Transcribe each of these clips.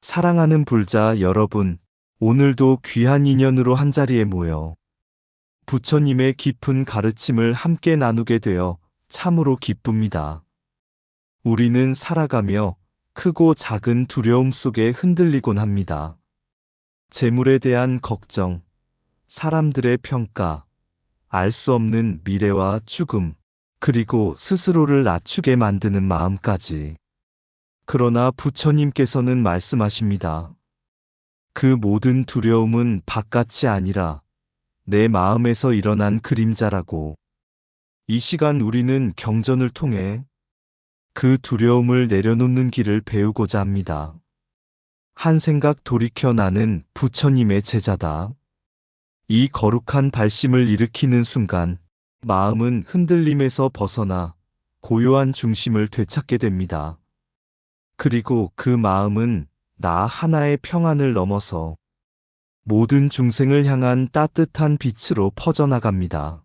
사랑하는 불자 여러분, 오늘도 귀한 인연으로 한자리에 모여 부처님의 깊은 가르침을 함께 나누게 되어 참으로 기쁩니다. 우리는 살아가며 크고 작은 두려움 속에 흔들리곤 합니다. 재물에 대한 걱정, 사람들의 평가, 알 수 없는 미래와 죽음, 그리고 스스로를 낮추게 만드는 마음까지. 그러나 부처님께서는 말씀하십니다. 그 모든 두려움은 바깥이 아니라 내 마음에서 일어난 그림자라고. 이 시간 우리는 경전을 통해 그 두려움을 내려놓는 길을 배우고자 합니다. 한 생각 돌이켜 나는 부처님의 제자다. 이 거룩한 발심을 일으키는 순간 마음은 흔들림에서 벗어나 고요한 중심을 되찾게 됩니다. 그리고 그 마음은 나 하나의 평안을 넘어서 모든 중생을 향한 따뜻한 빛으로 퍼져나갑니다.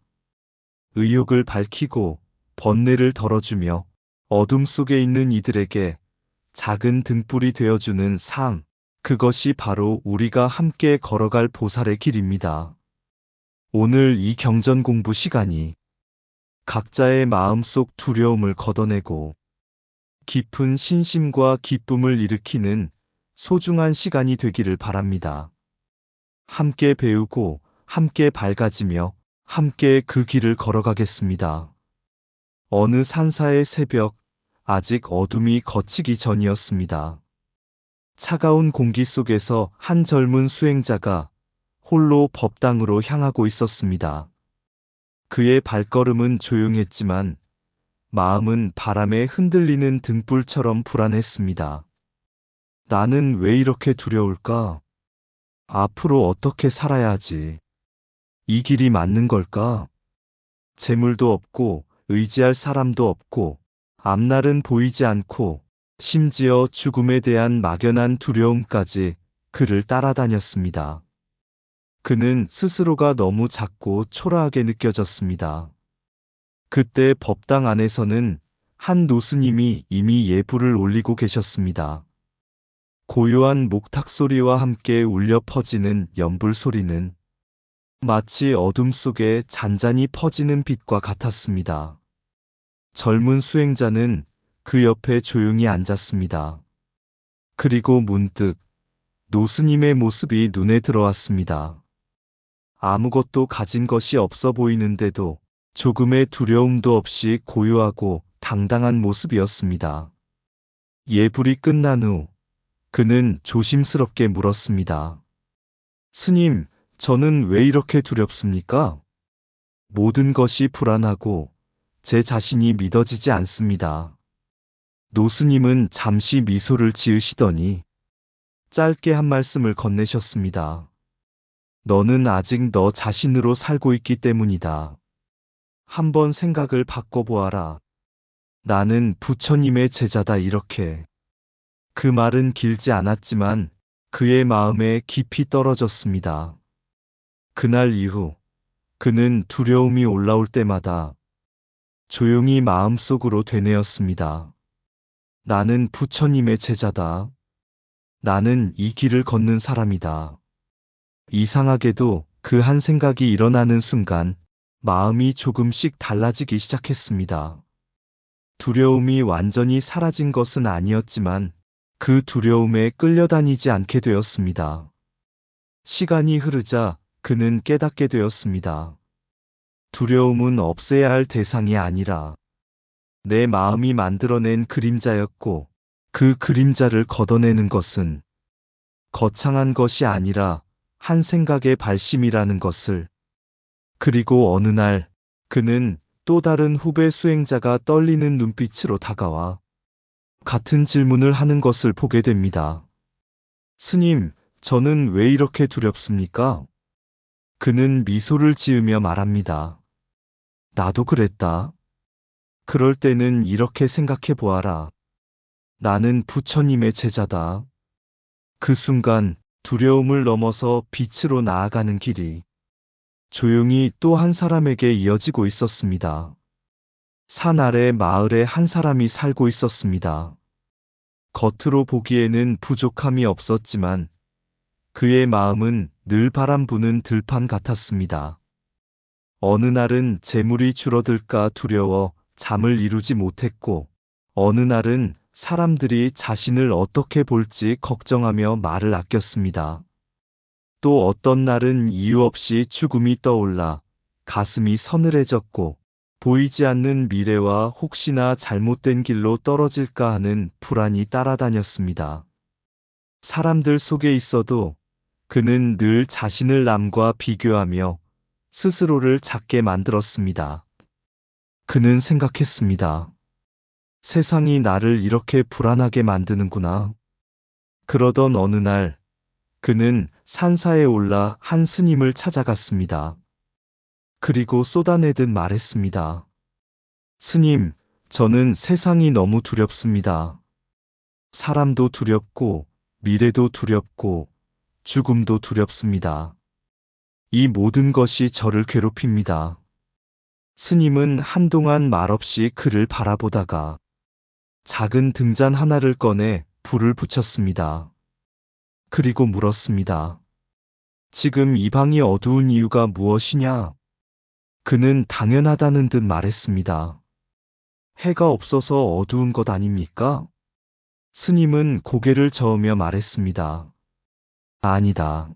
의욕을 밝히고 번뇌를 덜어주며 어둠 속에 있는 이들에게 작은 등불이 되어주는 삶, 그것이 바로 우리가 함께 걸어갈 보살의 길입니다. 오늘 이 경전 공부 시간이 각자의 마음속 두려움을 걷어내고 깊은 신심과 기쁨을 일으키는 소중한 시간이 되기를 바랍니다. 함께 배우고 함께 밝아지며 함께 그 길을 걸어가겠습니다. 어느 산사의 새벽, 아직 어둠이 걷히기 전이었습니다. 차가운 공기 속에서 한 젊은 수행자가 홀로 법당으로 향하고 있었습니다. 그의 발걸음은 조용했지만 마음은 바람에 흔들리는 등불처럼 불안했습니다. 나는 왜 이렇게 두려울까? 앞으로 어떻게 살아야 하지? 이 길이 맞는 걸까? 재물도 없고 의지할 사람도 없고 앞날은 보이지 않고 심지어 죽음에 대한 막연한 두려움까지 그를 따라다녔습니다. 그는 스스로가 너무 작고 초라하게 느껴졌습니다. 그때 법당 안에서는 한 노스님이 이미 예불을 올리고 계셨습니다. 고요한 목탁 소리와 함께 울려 퍼지는 연불 소리는 마치 어둠 속에 잔잔히 퍼지는 빛과 같았습니다. 젊은 수행자는 그 옆에 조용히 앉았습니다. 그리고 문득 노스님의 모습이 눈에 들어왔습니다. 아무것도 가진 것이 없어 보이는데도 조금의 두려움도 없이 고요하고 당당한 모습이었습니다. 예불이 끝난 후 그는 조심스럽게 물었습니다. 스님, 저는 왜 이렇게 두렵습니까? 모든 것이 불안하고 제 자신이 믿어지지 않습니다. 노스님은 잠시 미소를 지으시더니 짧게 한 말씀을 건네셨습니다. 너는 아직 너 자신으로 살고 있기 때문이다. 한번 생각을 바꿔보아라. 나는 부처님의 제자다 이렇게. 그 말은 길지 않았지만 그의 마음에 깊이 떨어졌습니다. 그날 이후 그는 두려움이 올라올 때마다 조용히 마음속으로 되뇌었습니다. 나는 부처님의 제자다. 나는 이 길을 걷는 사람이다. 이상하게도 그 한 생각이 일어나는 순간 마음이 조금씩 달라지기 시작했습니다. 두려움이 완전히 사라진 것은 아니었지만 그 두려움에 끌려다니지 않게 되었습니다. 시간이 흐르자 그는 깨닫게 되었습니다. 두려움은 없애야 할 대상이 아니라 내 마음이 만들어낸 그림자였고 그 그림자를 걷어내는 것은 거창한 것이 아니라 한 생각의 발심이라는 것을. 그리고 어느 날 그는 또 다른 후배 수행자가 떨리는 눈빛으로 다가와 같은 질문을 하는 것을 보게 됩니다. 스님, 저는 왜 이렇게 두렵습니까? 그는 미소를 지으며 말합니다. 나도 그랬다. 그럴 때는 이렇게 생각해 보아라. 나는 부처님의 제자다. 그 순간 두려움을 넘어서 빛으로 나아가는 길이 조용히 또 한 사람에게 이어지고 있었습니다. 산 아래 마을에 한 사람이 살고 있었습니다. 겉으로 보기에는 부족함이 없었지만 그의 마음은 늘 바람 부는 들판 같았습니다. 어느 날은 재물이 줄어들까 두려워 잠을 이루지 못했고, 어느 날은 사람들이 자신을 어떻게 볼지 걱정하며 말을 아꼈습니다. 또 어떤 날은 이유 없이 죽음이 떠올라 가슴이 서늘해졌고, 보이지 않는 미래와 혹시나 잘못된 길로 떨어질까 하는 불안이 따라다녔습니다. 사람들 속에 있어도 그는 늘 자신을 남과 비교하며 스스로를 작게 만들었습니다. 그는 생각했습니다. 세상이 나를 이렇게 불안하게 만드는구나. 그러던 어느 날, 그는 산사에 올라 한 스님을 찾아갔습니다. 그리고 쏟아내듯 말했습니다. 스님, 저는 세상이 너무 두렵습니다. 사람도 두렵고, 미래도 두렵고, 죽음도 두렵습니다. 이 모든 것이 저를 괴롭힙니다. 스님은 한동안 말없이 그를 바라보다가 작은 등잔 하나를 꺼내 불을 붙였습니다. 그리고 물었습니다. 지금 이 방이 어두운 이유가 무엇이냐? 그는 당연하다는 듯 말했습니다. 해가 없어서 어두운 것 아닙니까? 스님은 고개를 저으며 말했습니다. 아니다.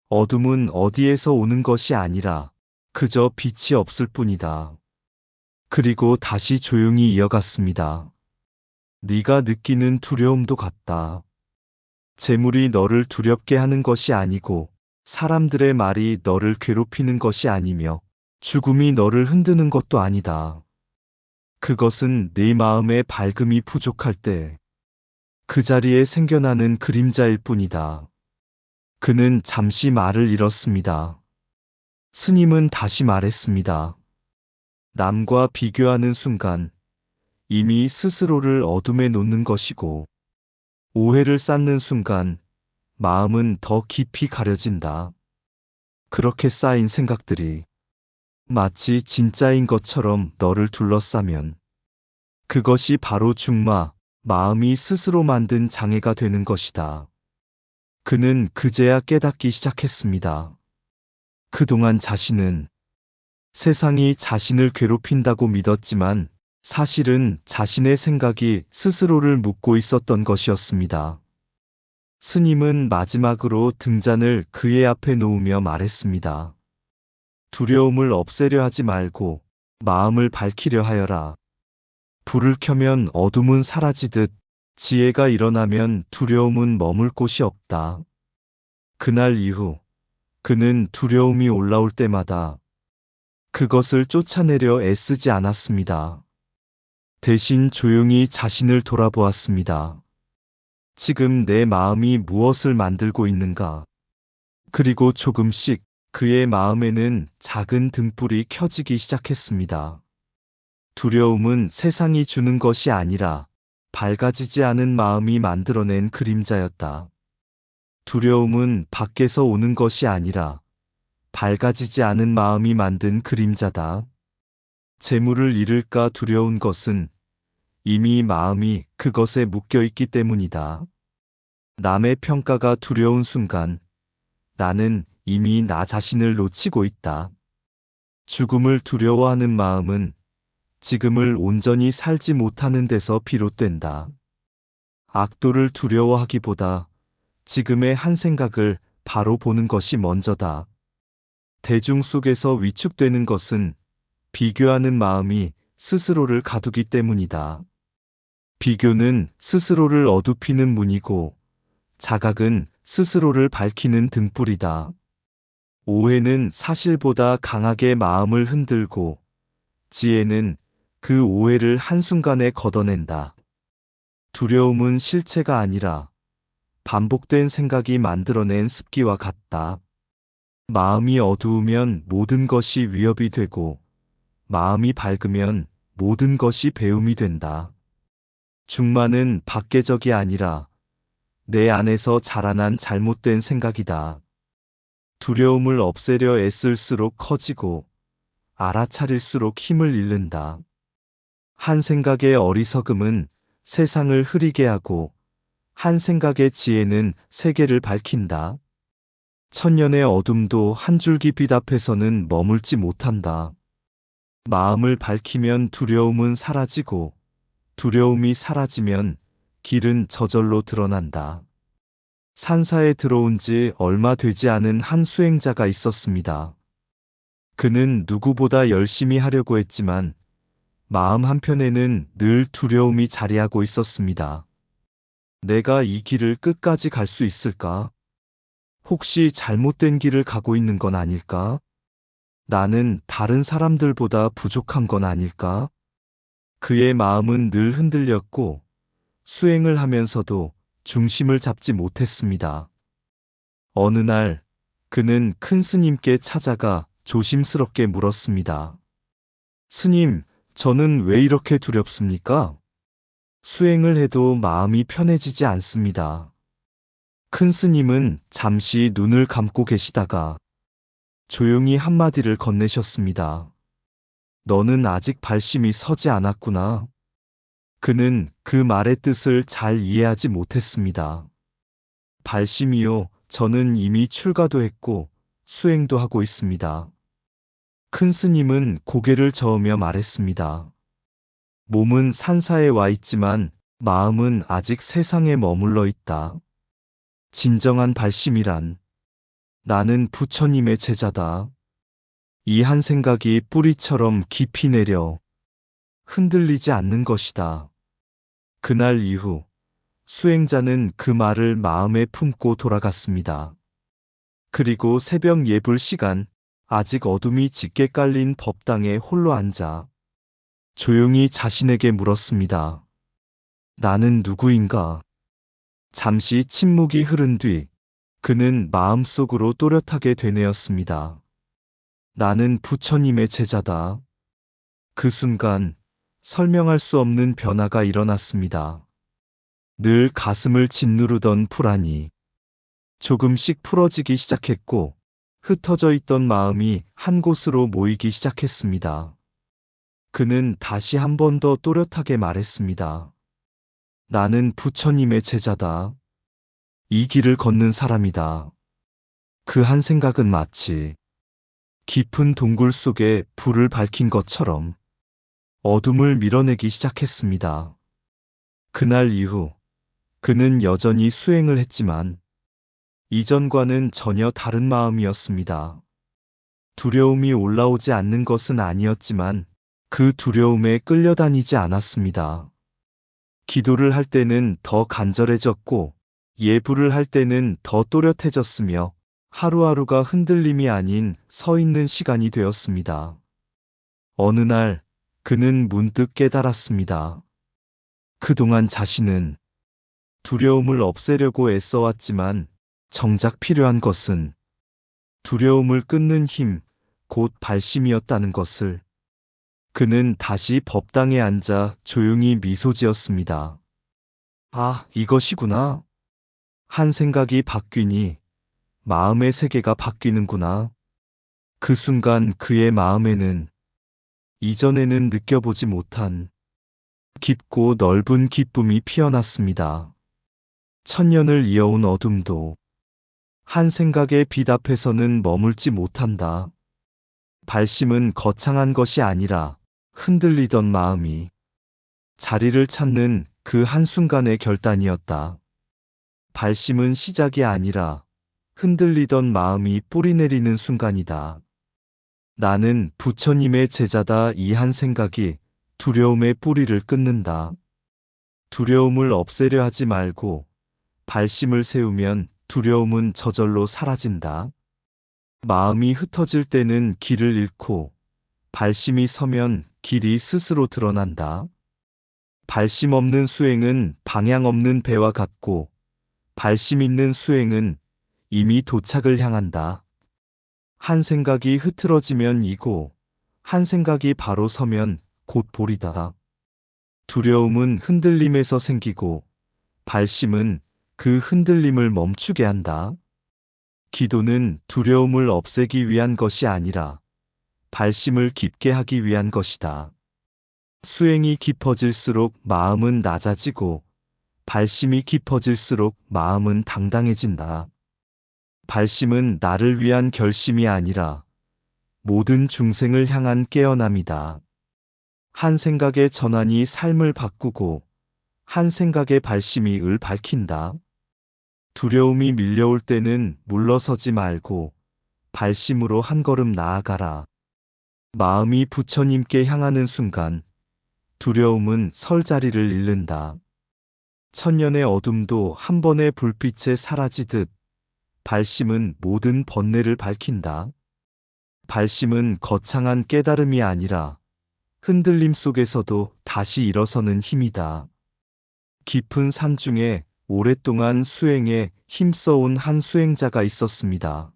어둠은 어디에서 오는 것이 아니라 그저 빛이 없을 뿐이다. 그리고 다시 조용히 이어갔습니다. 네가 느끼는 두려움도 같다. 재물이 너를 두렵게 하는 것이 아니고 사람들의 말이 너를 괴롭히는 것이 아니며 죽음이 너를 흔드는 것도 아니다. 그것은 네 마음의 밝음이 부족할 때 그 자리에 생겨나는 그림자일 뿐이다. 그는 잠시 말을 잃었습니다. 스님은 다시 말했습니다. 남과 비교하는 순간 이미 스스로를 어둠에 놓는 것이고, 오해를 쌓는 순간 마음은 더 깊이 가려진다. 그렇게 쌓인 생각들이 마치 진짜인 것처럼 너를 둘러싸면 그것이 바로 중마, 마음이 스스로 만든 장애가 되는 것이다. 그는 그제야 깨닫기 시작했습니다. 그동안 자신은 세상이 자신을 괴롭힌다고 믿었지만 사실은 자신의 생각이 스스로를 묶고 있었던 것이었습니다. 스님은 마지막으로 등잔을 그의 앞에 놓으며 말했습니다. 두려움을 없애려 하지 말고 마음을 밝히려 하여라. 불을 켜면 어둠은 사라지듯 지혜가 일어나면 두려움은 머물 곳이 없다. 그날 이후 그는 두려움이 올라올 때마다 그것을 쫓아내려 애쓰지 않았습니다. 대신 조용히 자신을 돌아보았습니다. 지금 내 마음이 무엇을 만들고 있는가? 그리고 조금씩 그의 마음에는 작은 등불이 켜지기 시작했습니다. 두려움은 세상이 주는 것이 아니라 밝아지지 않은 마음이 만들어낸 그림자였다. 두려움은 밖에서 오는 것이 아니라 밝아지지 않은 마음이 만든 그림자다. 재물을 잃을까 두려운 것은 이미 마음이 그것에 묶여 있기 때문이다. 남의 평가가 두려운 순간 나는 이미 나 자신을 놓치고 있다. 죽음을 두려워하는 마음은 지금을 온전히 살지 못하는 데서 비롯된다. 악도를 두려워하기보다 지금의 한 생각을 바로 보는 것이 먼저다. 대중 속에서 위축되는 것은 비교하는 마음이 스스로를 가두기 때문이다. 비교는 스스로를 어둡히는 문이고 자각은 스스로를 밝히는 등불이다. 오해는 사실보다 강하게 마음을 흔들고 지혜는 그 오해를 한순간에 걷어낸다. 두려움은 실체가 아니라 반복된 생각이 만들어낸 습기와 같다. 마음이 어두우면 모든 것이 위협이 되고 마음이 밝으면 모든 것이 배움이 된다. 중마는 밖의적이 아니라 내 안에서 자라난 잘못된 생각이다. 두려움을 없애려 애쓸수록 커지고 알아차릴수록 힘을 잃는다. 한 생각의 어리석음은 세상을 흐리게 하고 한 생각의 지혜는 세계를 밝힌다. 천년의 어둠도 한 줄기 빛 앞에서는 머물지 못한다. 마음을 밝히면 두려움은 사라지고 두려움이 사라지면 길은 저절로 드러난다. 산사에 들어온 지 얼마 되지 않은 한 수행자가 있었습니다. 그는 누구보다 열심히 하려고 했지만 마음 한편에는 늘 두려움이 자리하고 있었습니다. 내가 이 길을 끝까지 갈 수 있을까? 혹시 잘못된 길을 가고 있는 건 아닐까? 나는 다른 사람들보다 부족한 건 아닐까? 그의 마음은 늘 흔들렸고 수행을 하면서도 중심을 잡지 못했습니다. 어느 날 그는 큰 스님께 찾아가 조심스럽게 물었습니다. 스님, 저는 왜 이렇게 두렵습니까? 수행을 해도 마음이 편해지지 않습니다. 큰 스님은 잠시 눈을 감고 계시다가 조용히 한마디를 건네셨습니다. 너는 아직 발심이 서지 않았구나. 그는 그 말의 뜻을 잘 이해하지 못했습니다. 발심이요, 저는 이미 출가도 했고 수행도 하고 있습니다. 큰 스님은 고개를 저으며 말했습니다. 몸은 산사에 와 있지만 마음은 아직 세상에 머물러 있다. 진정한 발심이란 나는 부처님의 제자다. 이 한 생각이 뿌리처럼 깊이 내려 흔들리지 않는 것이다. 그날 이후 수행자는 그 말을 마음에 품고 돌아갔습니다. 그리고 새벽 예불 시간, 아직 어둠이 짙게 깔린 법당에 홀로 앉아 조용히 자신에게 물었습니다. 나는 누구인가? 잠시 침묵이 흐른 뒤 그는 마음속으로 또렷하게 되뇌었습니다. 나는 부처님의 제자다. 그 순간 설명할 수 없는 변화가 일어났습니다. 늘 가슴을 짓누르던 불안이 조금씩 풀어지기 시작했고 흩어져 있던 마음이 한 곳으로 모이기 시작했습니다. 그는 다시 한 번 더 또렷하게 말했습니다. 나는 부처님의 제자다. 이 길을 걷는 사람이다. 그 한 생각은 마치 깊은 동굴 속에 불을 밝힌 것처럼 어둠을 밀어내기 시작했습니다. 그날 이후 그는 여전히 수행을 했지만 이전과는 전혀 다른 마음이었습니다. 두려움이 올라오지 않는 것은 아니었지만 그 두려움에 끌려다니지 않았습니다. 기도를 할 때는 더 간절해졌고 예불을 할 때는 더 또렷해졌으며 하루하루가 흔들림이 아닌 서 있는 시간이 되었습니다. 어느 날 그는 문득 깨달았습니다. 그동안 자신은 두려움을 없애려고 애써왔지만 정작 필요한 것은 두려움을 끊는 힘, 곧 발심이었다는 것을. 그는 다시 법당에 앉아 조용히 미소 지었습니다. 아, 이것이구나. 한 생각이 바뀌니 마음의 세계가 바뀌는구나. 그 순간 그의 마음에는 이전에는 느껴보지 못한 깊고 넓은 기쁨이 피어났습니다. 천년을 이어온 어둠도 한 생각의 빛 앞에서는 머물지 못한다. 발심은 거창한 것이 아니라 흔들리던 마음이 자리를 찾는 그 한순간의 결단이었다. 발심은 시작이 아니라 흔들리던 마음이 뿌리내리는 순간이다. 나는 부처님의 제자다. 이 한 생각이 두려움의 뿌리를 끊는다. 두려움을 없애려 하지 말고 발심을 세우면 두려움은 저절로 사라진다. 마음이 흩어질 때는 길을 잃고 발심이 서면 길이 스스로 드러난다. 발심 없는 수행은 방향 없는 배와 같고 발심 있는 수행은 이미 도착을 향한다. 한 생각이 흐트러지면 이고 한 생각이 바로 서면 곧 볼이다. 두려움은 흔들림에서 생기고 발심은 그 흔들림을 멈추게 한다. 기도는 두려움을 없애기 위한 것이 아니라 발심을 깊게 하기 위한 것이다. 수행이 깊어질수록 마음은 낮아지고 발심이 깊어질수록 마음은 당당해진다. 발심은 나를 위한 결심이 아니라 모든 중생을 향한 깨어남이다. 한 생각의 전환이 삶을 바꾸고 한 생각의 발심이 을 밝힌다. 두려움이 밀려올 때는 물러서지 말고 발심으로 한 걸음 나아가라. 마음이 부처님께 향하는 순간 두려움은 설 자리를 잃는다. 천년의 어둠도 한 번의 불빛에 사라지듯 발심은 모든 번뇌를 밝힌다. 발심은 거창한 깨달음이 아니라 흔들림 속에서도 다시 일어서는 힘이다. 깊은 산 중에 오랫동안 수행에 힘써온 한 수행자가 있었습니다.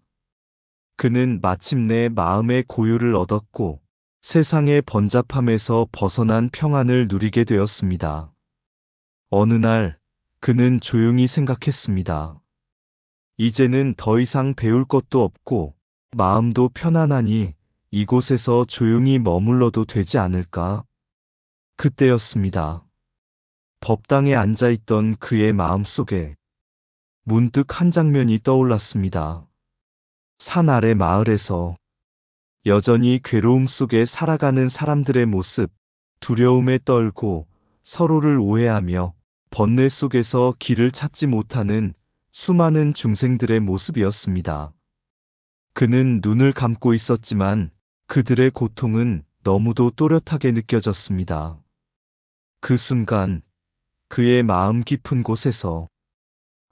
그는 마침내 마음의 고요를 얻었고 세상의 번잡함에서 벗어난 평안을 누리게 되었습니다. 어느 날 그는 조용히 생각했습니다. 이제는 더 이상 배울 것도 없고 마음도 편안하니 이곳에서 조용히 머물러도 되지 않을까? 그때였습니다. 법당에 앉아있던 그의 마음속에 문득 한 장면이 떠올랐습니다. 산 아래 마을에서 여전히 괴로움 속에 살아가는 사람들의 모습, 두려움에 떨고 서로를 오해하며 번뇌 속에서 길을 찾지 못하는 수많은 중생들의 모습이었습니다. 그는 눈을 감고 있었지만 그들의 고통은 너무도 또렷하게 느껴졌습니다. 그 순간 그의 마음 깊은 곳에서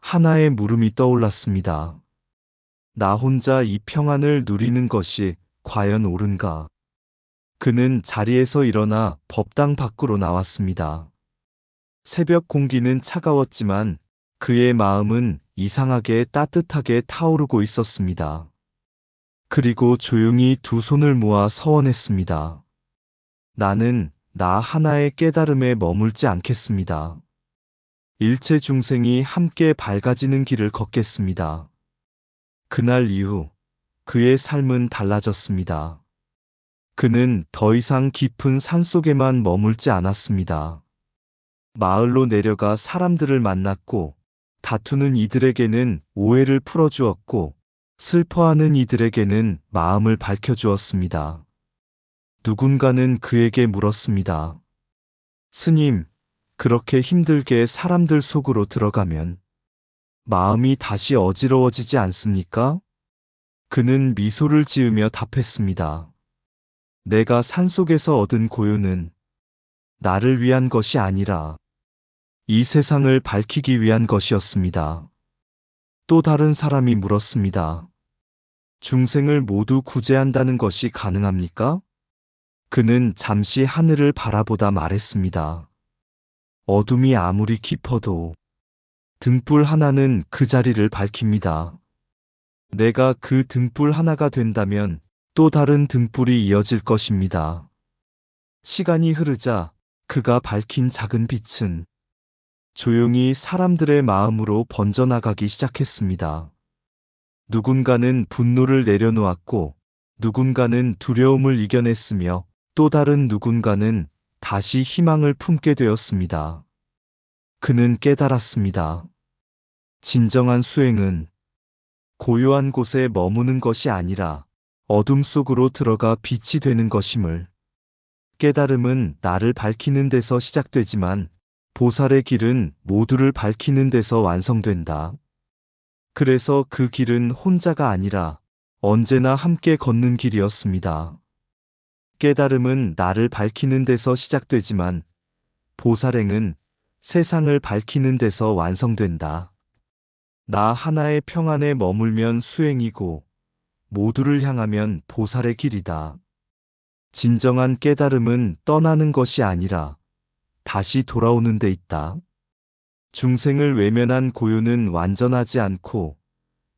하나의 물음이 떠올랐습니다. 나 혼자 이 평안을 누리는 것이 과연 옳은가? 그는 자리에서 일어나 법당 밖으로 나왔습니다. 새벽 공기는 차가웠지만 그의 마음은 이상하게 따뜻하게 타오르고 있었습니다. 그리고 조용히 두 손을 모아 서원했습니다. 나는 나 하나의 깨달음에 머물지 않겠습니다. 일체 중생이 함께 밝아지는 길을 걷겠습니다. 그날 이후 그의 삶은 달라졌습니다. 그는 더 이상 깊은 산속에만 머물지 않았습니다. 마을로 내려가 사람들을 만났고 다투는 이들에게는 오해를 풀어주었고 슬퍼하는 이들에게는 마음을 밝혀주었습니다. 누군가는 그에게 물었습니다. 스님, 그렇게 힘들게 사람들 속으로 들어가면 마음이 다시 어지러워지지 않습니까? 그는 미소를 지으며 답했습니다. 내가 산속에서 얻은 고요는 나를 위한 것이 아니라 이 세상을 밝히기 위한 것이었습니다. 또 다른 사람이 물었습니다. 중생을 모두 구제한다는 것이 가능합니까? 그는 잠시 하늘을 바라보다 말했습니다. 어둠이 아무리 깊어도 등불 하나는 그 자리를 밝힙니다. 내가 그 등불 하나가 된다면 또 다른 등불이 이어질 것입니다. 시간이 흐르자 그가 밝힌 작은 빛은 조용히 사람들의 마음으로 번져나가기 시작했습니다. 누군가는 분노를 내려놓았고 누군가는 두려움을 이겨냈으며 또 다른 누군가는 다시 희망을 품게 되었습니다. 그는 깨달았습니다. 진정한 수행은 고요한 곳에 머무는 것이 아니라 어둠 속으로 들어가 빛이 되는 것임을. 깨달음은 나를 밝히는 데서 시작되지만 보살의 길은 모두를 밝히는 데서 완성된다. 그래서 그 길은 혼자가 아니라 언제나 함께 걷는 길이었습니다. 깨달음은 나를 밝히는 데서 시작되지만 보살행은 세상을 밝히는 데서 완성된다. 나 하나의 평안에 머물면 수행이고 모두를 향하면 보살의 길이다. 진정한 깨달음은 떠나는 것이 아니라 다시 돌아오는 데 있다. 중생을 외면한 고요는 완전하지 않고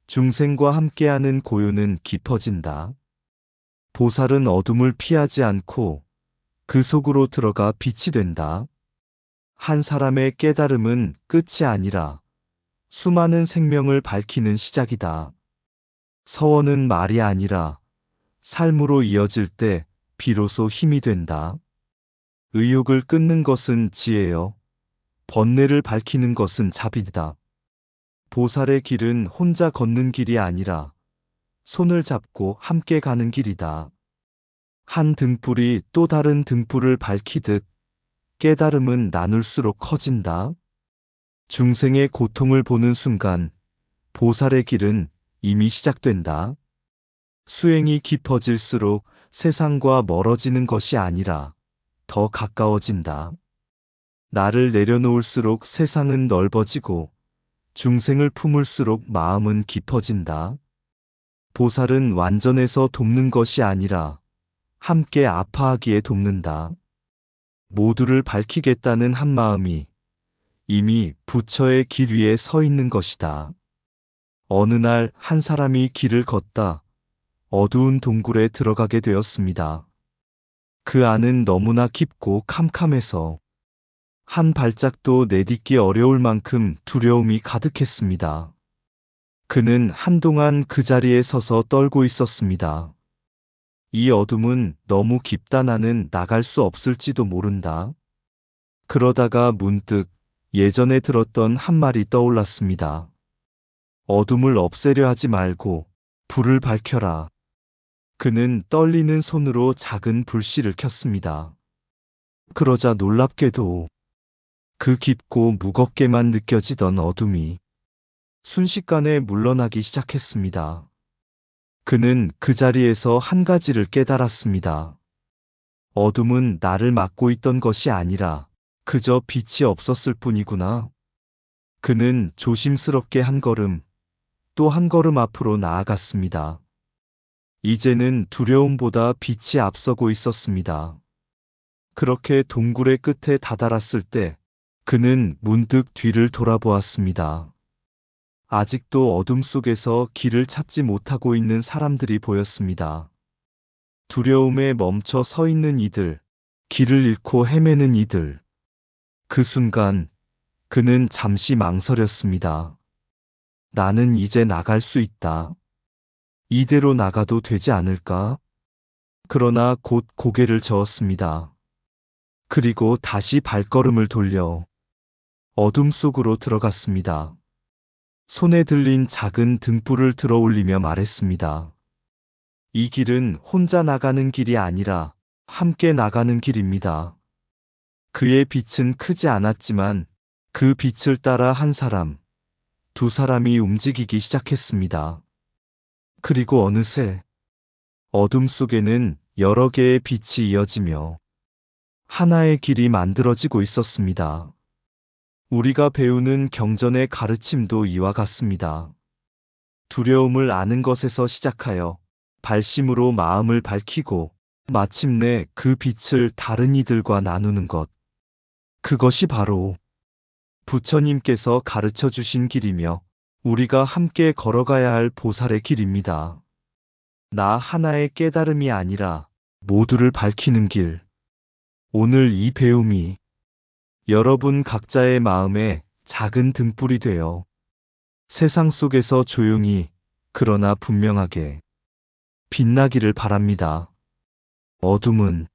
중생과 함께하는 고요는 깊어진다. 보살은 어둠을 피하지 않고 그 속으로 들어가 빛이 된다. 한 사람의 깨달음은 끝이 아니라 수많은 생명을 밝히는 시작이다. 서원은 말이 아니라 삶으로 이어질 때 비로소 힘이 된다. 의욕을 끊는 것은 지혜요. 번뇌를 밝히는 것은 자비다. 보살의 길은 혼자 걷는 길이 아니라 손을 잡고 함께 가는 길이다. 한 등불이 또 다른 등불을 밝히듯 깨달음은 나눌수록 커진다. 중생의 고통을 보는 순간 보살의 길은 이미 시작된다. 수행이 깊어질수록 세상과 멀어지는 것이 아니라 더 가까워진다. 나를 내려놓을수록 세상은 넓어지고 중생을 품을수록 마음은 깊어진다. 보살은 완전해서 돕는 것이 아니라 함께 아파하기에 돕는다. 모두를 밝히겠다는 한 마음이 이미 부처의 길 위에 서 있는 것이다. 어느 날 한 사람이 길을 걷다 어두운 동굴에 들어가게 되었습니다. 그 안은 너무나 깊고 캄캄해서 한 발짝도 내딛기 어려울 만큼 두려움이 가득했습니다. 그는 한동안 그 자리에 서서 떨고 있었습니다. 이 어둠은 너무 깊다. 나는 나갈 수 없을지도 모른다. 그러다가 문득 예전에 들었던 한 말이 떠올랐습니다. 어둠을 없애려 하지 말고 불을 밝혀라. 그는 떨리는 손으로 작은 불씨를 켰습니다. 그러자 놀랍게도 그 깊고 무겁게만 느껴지던 어둠이 순식간에 물러나기 시작했습니다. 그는 그 자리에서 한 가지를 깨달았습니다. 어둠은 나를 막고 있던 것이 아니라 그저 빛이 없었을 뿐이구나. 그는 조심스럽게 한 걸음, 또 한 걸음 앞으로 나아갔습니다. 이제는 두려움보다 빛이 앞서고 있었습니다. 그렇게 동굴의 끝에 다다랐을 때 그는 문득 뒤를 돌아보았습니다. 아직도 어둠 속에서 길을 찾지 못하고 있는 사람들이 보였습니다. 두려움에 멈춰 서 있는 이들, 길을 잃고 헤매는 이들. 그 순간 그는 잠시 망설였습니다. 나는 이제 나갈 수 있다. 이대로 나가도 되지 않을까? 그러나 곧 고개를 저었습니다. 그리고 다시 발걸음을 돌려 어둠 속으로 들어갔습니다. 손에 들린 작은 등불을 들어 올리며 말했습니다. 이 길은 혼자 나가는 길이 아니라 함께 나가는 길입니다. 그의 빛은 크지 않았지만 그 빛을 따라 한 사람, 두 사람이 움직이기 시작했습니다. 그리고 어느새 어둠 속에는 여러 개의 빛이 이어지며 하나의 길이 만들어지고 있었습니다. 우리가 배우는 경전의 가르침도 이와 같습니다. 두려움을 아는 것에서 시작하여 발심으로 마음을 밝히고 마침내 그 빛을 다른 이들과 나누는 것. 그것이 바로 부처님께서 가르쳐 주신 길이며 우리가 함께 걸어가야 할 보살의 길입니다. 나 하나의 깨달음이 아니라 모두를 밝히는 길. 오늘 이 배움이 여러분 각자의 마음에 작은 등불이 되어 세상 속에서 조용히 그러나 분명하게 빛나기를 바랍니다. 어둠은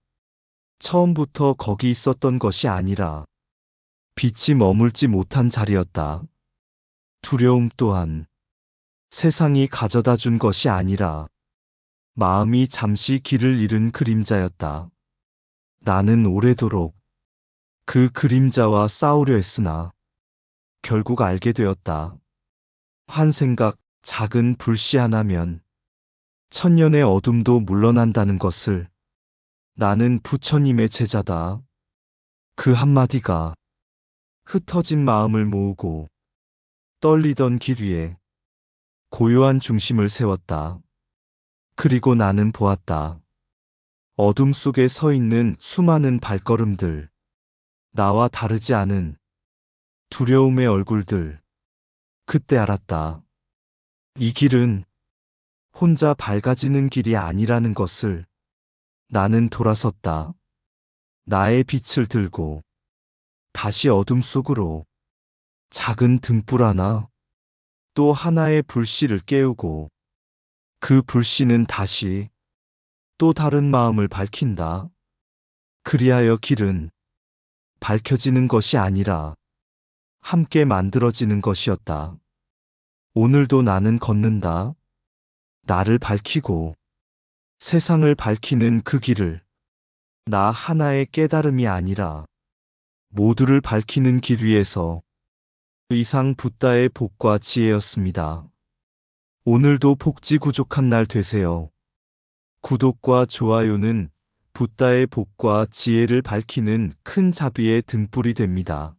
처음부터 거기 있었던 것이 아니라 빛이 머물지 못한 자리였다. 두려움 또한 세상이 가져다 준 것이 아니라 마음이 잠시 길을 잃은 그림자였다. 나는 오래도록 그 그림자와 싸우려 했으나 결국 알게 되었다. 한 생각, 작은 불씨 하나면 천년의 어둠도 물러난다는 것을. 나는 부처님의 제자다. 그 한마디가 흩어진 마음을 모으고 떨리던 길 위에 고요한 중심을 세웠다. 그리고 나는 보았다. 어둠 속에 서 있는 수많은 발걸음들. 나와 다르지 않은 두려움의 얼굴들. 그때 알았다. 이 길은 혼자 밝아지는 길이 아니라는 것을. 나는 돌아섰다. 나의 빛을 들고 다시 어둠 속으로 작은 등불 하나, 또 하나의 불씨를 깨우고 그 불씨는 다시 또 다른 마음을 밝힌다. 그리하여 길은 밝혀지는 것이 아니라 함께 만들어지는 것이었다. 오늘도 나는 걷는다. 나를 밝히고 세상을 밝히는 그 길을. 나 하나의 깨달음이 아니라 모두를 밝히는 길 위에서. 이상 붓다의 복과 지혜였습니다. 오늘도 복지 구족한 날 되세요. 구독과 좋아요는 붓다의 복과 지혜를 밝히는 큰 자비의 등불이 됩니다.